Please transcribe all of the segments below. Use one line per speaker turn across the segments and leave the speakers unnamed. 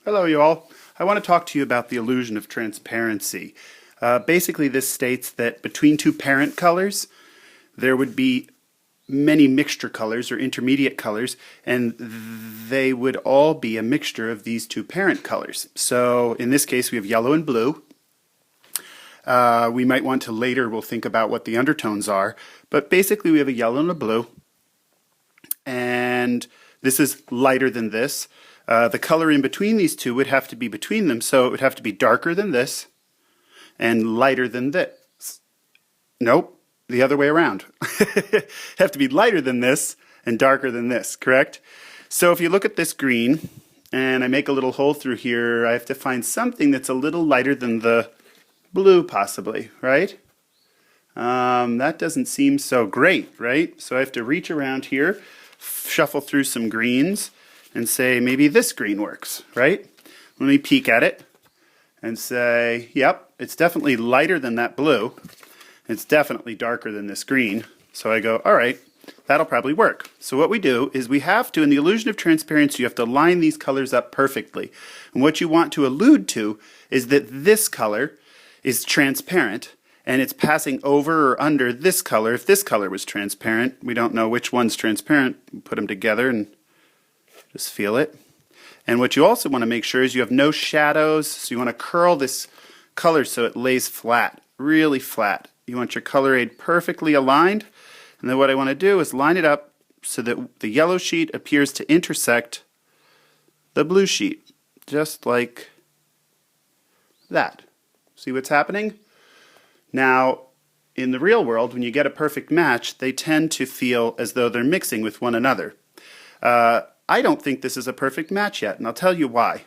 Hello, you all. I want to talk to you about the illusion of transparency. Basically, this states that between two parent colors, there would be many mixture colors or intermediate colors, and they would all be a mixture of these two parent colors. So in this case, we have yellow and blue. We might want to later, we'll think about what the undertones are, but basically we have a yellow and a blue, and this is lighter than this. The color in between these two would have to be between them, so it would have to be darker than this and lighter than this. Nope, the other way around. Have to be lighter than this and darker than this, correct? So if you look at this green, and I make a little hole through here, I have to find something that's a little lighter than the blue, possibly, right? That doesn't seem so great, right? So I have to reach around here, shuffle through some greens, and say, maybe this green works, right? Let me peek at it and say, yep, it's definitely lighter than that blue. It's definitely darker than this green. So I go, all right, that'll probably work. So what we do is we have to, in the illusion of transparency, you have to line these colors up perfectly. And what you want to allude to is that this color is transparent, and it's passing over or under this color. If this color was transparent, we don't know which one's transparent. We put them together and just feel it. And what you also want to make sure is you have no shadows, so you want to curl this color so it lays flat, really flat. You want your color aid perfectly aligned, and then what I want to do is line it up so that the yellow sheet appears to intersect the blue sheet, just like that. See what's happening? Now, in the real world, when you get a perfect match, they tend to feel as though they're mixing with one another. I don't think this is a perfect match yet, and I'll tell you why.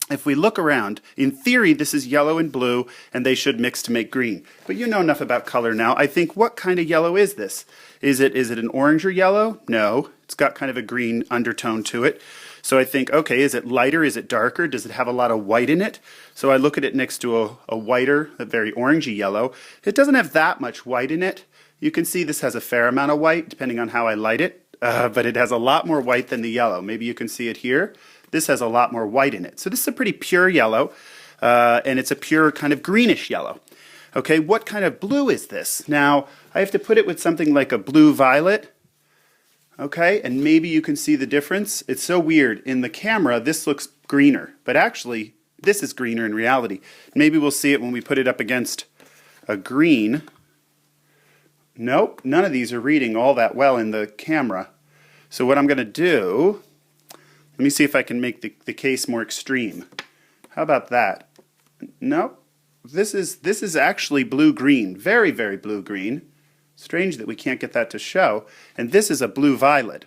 If we look around, in theory this is yellow and blue, and they should mix to make green. But you know enough about color now. I think, what kind of yellow is this? Is it an orange or yellow? No. It's got kind of a green undertone to it. So I think, okay, is it lighter? Is it darker? Does it have a lot of white in it? So I look at it next to a whiter, a very orangey yellow. It doesn't have that much white in it. You can see this has a fair amount of white, depending on how I light it. But it has a lot more white than the yellow. Maybe you can see it here. This has a lot more white in it. So this is a pretty pure yellow, and it's a pure kind of greenish yellow. Okay, what kind of blue is this? Now, I have to put it with something like a blue-violet. Okay, and maybe you can see the difference. It's so weird. In the camera, this looks greener, but actually, this is greener in reality. Maybe we'll see it when we put it up against a green. Nope, none of these are reading all that well in the camera. So what I'm going to do, let me see if I can make the case more extreme. How about that? Nope, this is actually blue-green, very, very blue-green. Strange that we can't get that to show. And this is a blue-violet.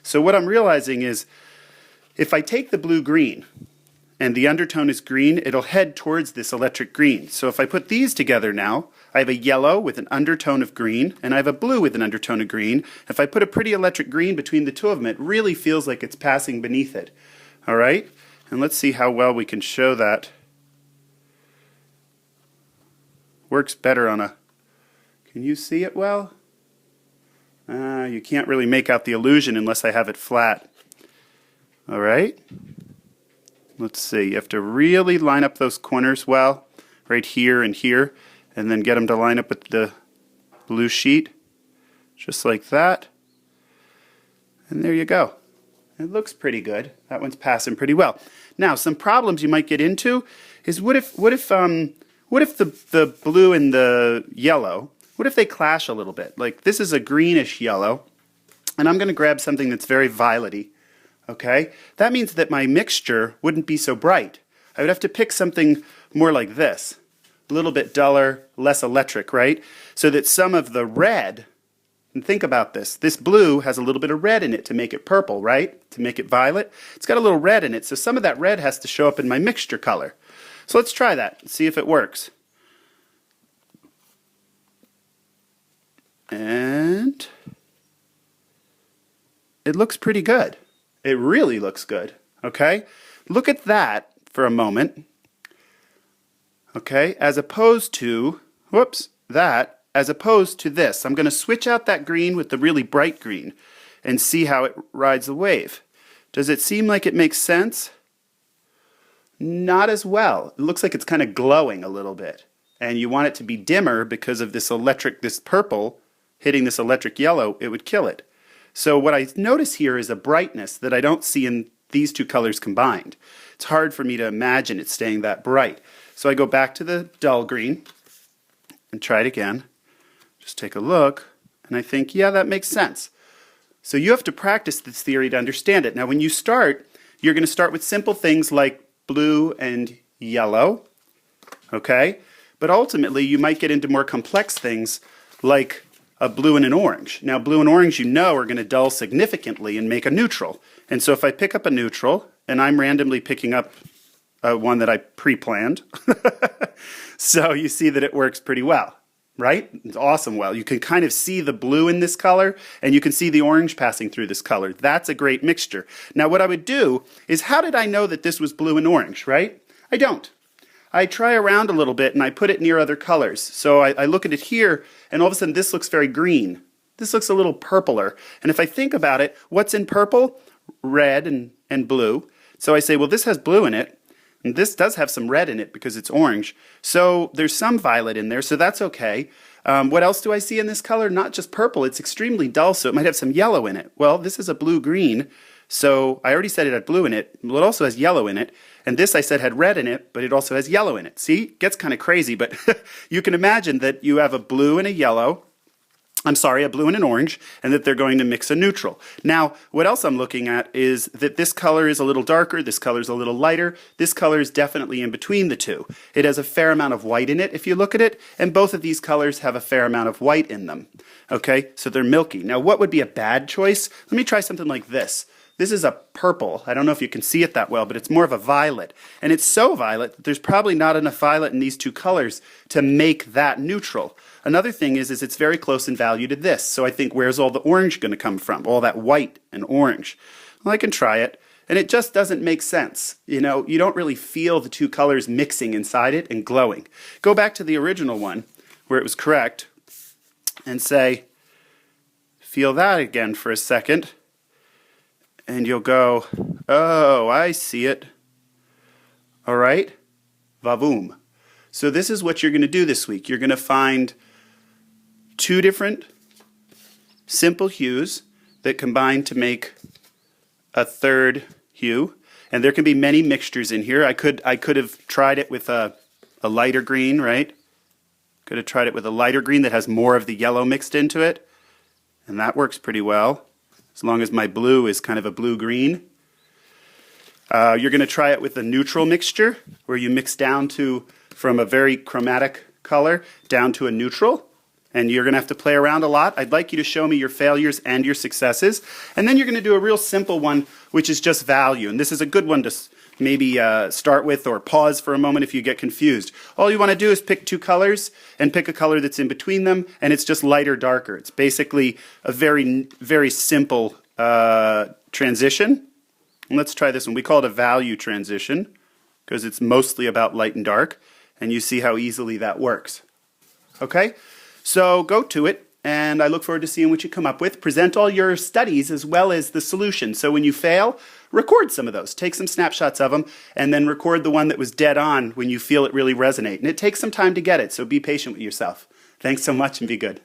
So what I'm realizing is, if I take the blue-green, and the undertone is green, it'll head towards this electric green. So if I put these together now, I have a yellow with an undertone of green, and I have a blue with an undertone of green. If I put a pretty electric green between the two of them, it really feels like it's passing beneath it. All right? And let's see how well we can show that. Works better on a... Can you see it well? You can't really make out the illusion unless I have it flat. All right? Let's see, you have to really line up those corners well, right here and here, and then get them to line up with the blue sheet, just like that. And there you go. It looks pretty good. That one's passing pretty well. Now, some problems you might get into is what if the blue and the yellow, what if they clash a little bit? Like this is a greenish yellow, and I'm going to grab something that's very violet-y. Okay, that means that my mixture wouldn't be so bright. I would have to pick something more like this, a little bit duller, less electric, right? So that some of the red, and think about this blue has a little bit of red in it to make it purple, right? To make it violet. It's got a little red in it, so some of that red has to show up in my mixture color. So let's try that and see if it works. And it looks pretty good. It really looks good, okay? Look at that for a moment, okay, as opposed to, as opposed to this. I'm going to switch out that green with the really bright green and see how it rides the wave. Does it seem like it makes sense? Not as well. It looks like it's kind of glowing a little bit. And you want it to be dimmer because of this purple hitting this electric yellow, it would kill it. So what I notice here is a brightness that I don't see in these two colors combined. It's hard for me to imagine it staying that bright. So I go back to the dull green and try it again. Just take a look, and I think, yeah, that makes sense. So you have to practice this theory to understand it. Now when you start, you're going to start with simple things like blue and yellow, okay? But ultimately you might get into more complex things like a blue and an orange. Now blue and orange, you know, are going to dull significantly and make a neutral. And so if I pick up a neutral, and I'm randomly picking up one that I pre-planned, so you see that it works pretty well, right? It's awesome well. You can kind of see the blue in this color, and you can see the orange passing through this color. That's a great mixture. Now what I would do is, how did I know that this was blue and orange, right? I don't. I try around a little bit and I put it near other colors. So I look at it here, and all of a sudden this looks very green. This looks a little purpler. And if I think about it, what's in purple? Red and blue. So I say, well, this has blue in it, and this does have some red in it because it's orange. So there's some violet in there, so that's okay. What else do I see in this color? Not just purple, it's extremely dull, so it might have some yellow in it. Well, this is a blue-green, so I already said it had blue in it. Well, it also has yellow in it. And this I said had red in it, but it also has yellow in it. See, it gets kind of crazy, but you can imagine that you have a blue and a yellow, a blue and an orange, and that they're going to mix a neutral. Now, what else I'm looking at is that this color is a little darker, this color is a little lighter, this color is definitely in between the two. It has a fair amount of white in it if you look at it, and both of these colors have a fair amount of white in them. Okay, so they're milky. Now, what would be a bad choice? Let me try something like this. This is a purple. I don't know if you can see it that well, but it's more of a violet. And it's so violet that there's probably not enough violet in these two colors to make that neutral. Another thing is it's very close in value to this. So I think, where's all the orange going to come from? All that white and orange. Well, I can try it. And it just doesn't make sense. You know, you don't really feel the two colors mixing inside it and glowing. Go back to the original one where it was correct and say, feel that again for a second. And you'll go, oh, I see it. All right? Vavoom. So this is what you're going to do this week. You're going to find two different simple hues that combine to make a third hue. And there can be many mixtures in here. I could have tried it with a lighter green, right? Could have tried it with a lighter green that has more of the yellow mixed into it. And that works pretty well, as long as my blue is kind of a blue-green. You're going to try it with a neutral mixture, where you mix down from a very chromatic color down to a neutral. And you're going to have to play around a lot. I'd like you to show me your failures and your successes. And then you're going to do a real simple one, which is just value. And this is a good one to maybe start with, or pause for a moment if you get confused. All you want to do is pick two colors and pick a color that's in between them, and it's just lighter, darker. It's basically a very, very simple transition. And let's try this one. We call it a value transition because it's mostly about light and dark, and you see how easily that works. Okay? So go to it, and I look forward to seeing what you come up with. Present all your studies as well as the solution. So when you fail, record some of those. Take some snapshots of them, and then record the one that was dead on when you feel it really resonate. And it takes some time to get it, so be patient with yourself. Thanks so much, and be good.